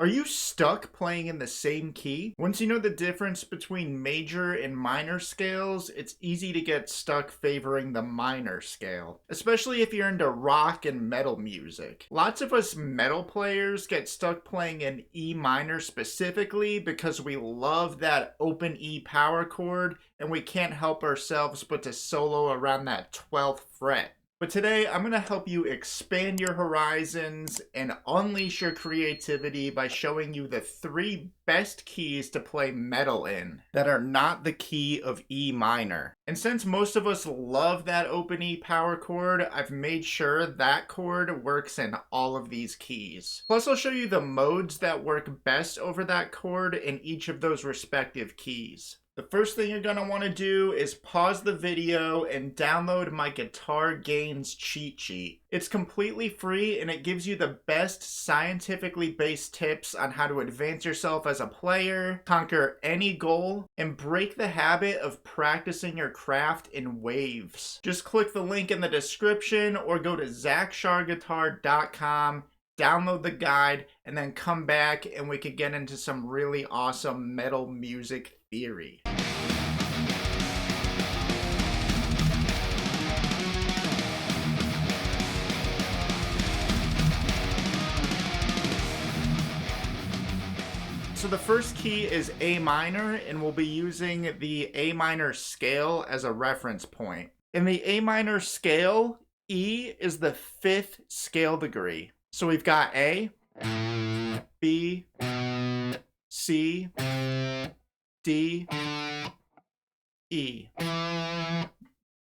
Are you stuck playing in the same key? Once you know the difference between major and minor scales, it's easy to get stuck favoring the minor scale, especially if you're into rock and metal music. Lots of us metal players get stuck playing in E minor specifically because we love that open E power chord and we can't help ourselves but to solo around that 12th fret. But today, I'm going to help you expand your horizons and unleash your creativity by showing you the 3 best keys to play metal in that are not the key of E minor. And since most of us love that open E power chord, I've made sure that chord works in all of these keys. Plus, I'll show you the modes that work best over that chord in each of those respective keys. The first thing you're going to want to do is pause the video and download my guitar gains cheat sheet. It's completely free and it gives you the best scientifically based tips on how to advance yourself as a player, conquer any goal, and break the habit of practicing your craft in waves. Just click the link in the description or go to zachcharguitar.com. Download the guide, and then come back and we could get into some really awesome metal music theory. So the first key is A minor, and we'll be using the A minor scale as a reference point. In the A minor scale, E is the 5th scale degree. So we've got A, B, C, D, E.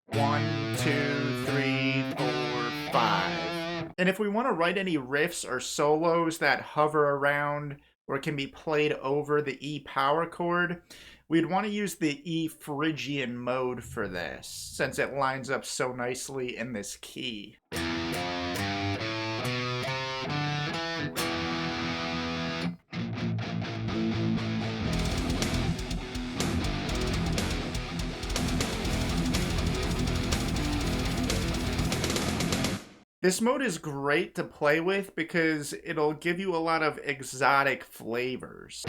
1, 2, 3, 4, 5. And if we want to write any riffs or solos that hover around or can be played over the E power chord, we'd want to use the E Phrygian mode for this, since it lines up so nicely in this key. This mode is great to play with because it'll give you a lot of exotic flavors.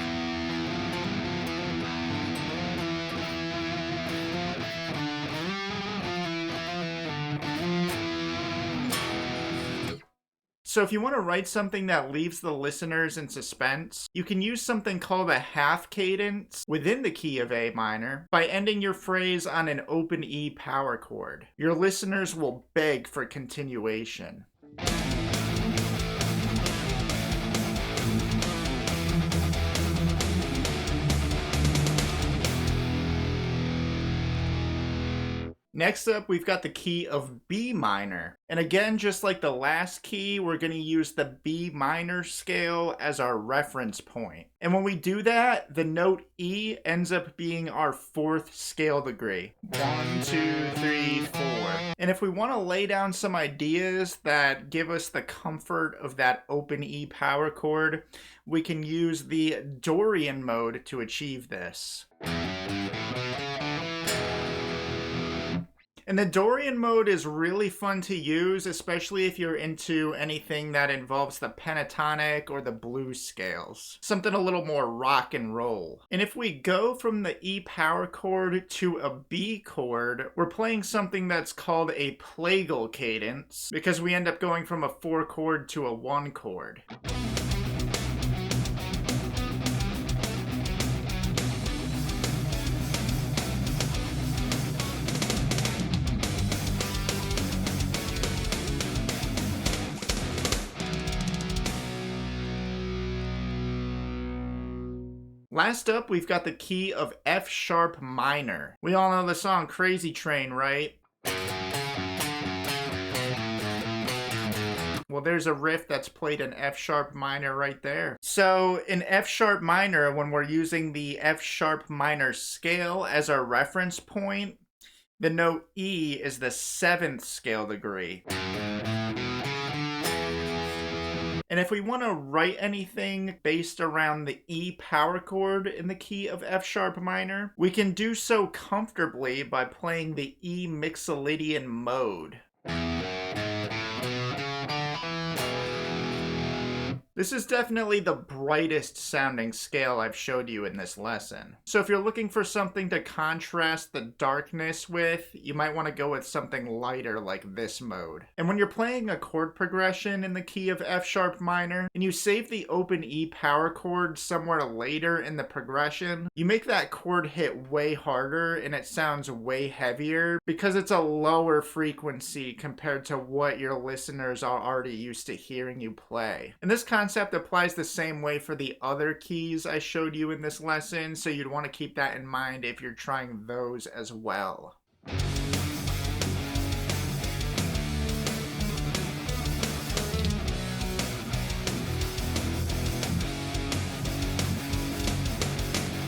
So if you want to write something that leaves the listeners in suspense, you can use something called a half cadence within the key of A minor by ending your phrase on an open E power chord. Your listeners will beg for continuation. Next up, we've got the key of B minor. And again, just like the last key, we're going to use the B minor scale as our reference point. And when we do that, the note E ends up being our 4th scale degree. 1, 2, 3, 4. And if we want to lay down some ideas that give us the comfort of that open E power chord, we can use the Dorian mode to achieve this. And the Dorian mode is really fun to use, especially if you're into anything that involves the pentatonic or the blues scales. Something a little more rock and roll. And if we go from the E power chord to a B chord, we're playing something that's called a plagal cadence because we end up going from a 4 chord to a 1 chord. Last up, we've got the key of F sharp minor. We all know the song Crazy Train, right? Well, there's a riff that's played in F sharp minor right there. So in F sharp minor, when we're using the F sharp minor scale as our reference point, the note E is the 7th scale degree. And if we want to write anything based around the E power chord in the key of F sharp minor, we can do so comfortably by playing the E Mixolydian mode. This is definitely the brightest sounding scale I've showed you in this lesson. So if you're looking for something to contrast the darkness with, you might want to go with something lighter like this mode. And when you're playing a chord progression in the key of F sharp minor, and you save the open E power chord somewhere later in the progression, you make that chord hit way harder and it sounds way heavier because it's a lower frequency compared to what your listeners are already used to hearing you play. And this concept applies the same way for the other keys I showed you in this lesson, so you'd want to keep that in mind if you're trying those as well.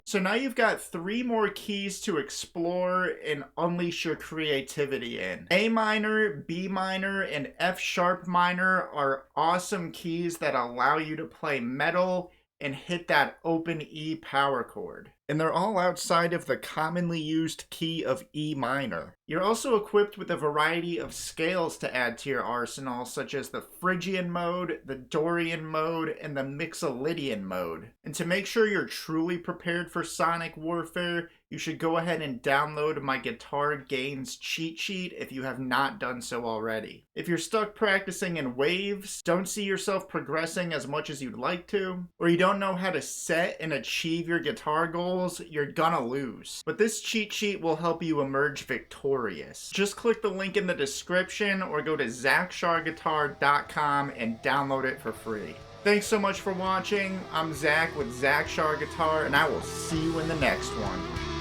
So now you've got 3 more keys to explore and unleash your creativity in. A minor, B minor, and F sharp minor are awesome keys that allow you to play metal and hit that open E power chord. And they're all outside of the commonly used key of E minor. You're also equipped with a variety of scales to add to your arsenal, such as the Phrygian mode, the Dorian mode, and the Mixolydian mode. And to make sure you're truly prepared for sonic warfare, you should go ahead and download my guitar gains cheat sheet if you have not done so already. If you're stuck practicing in waves, don't see yourself progressing as much as you'd like to, or you don't know how to set and achieve your guitar goals, you're gonna lose. But this cheat sheet will help you emerge victorious. Just click the link in the description or go to ZachCharGuitar.com and download it for free. Thanks so much for watching. I'm Zach with Zach Char Guitar, and I will see you in the next one.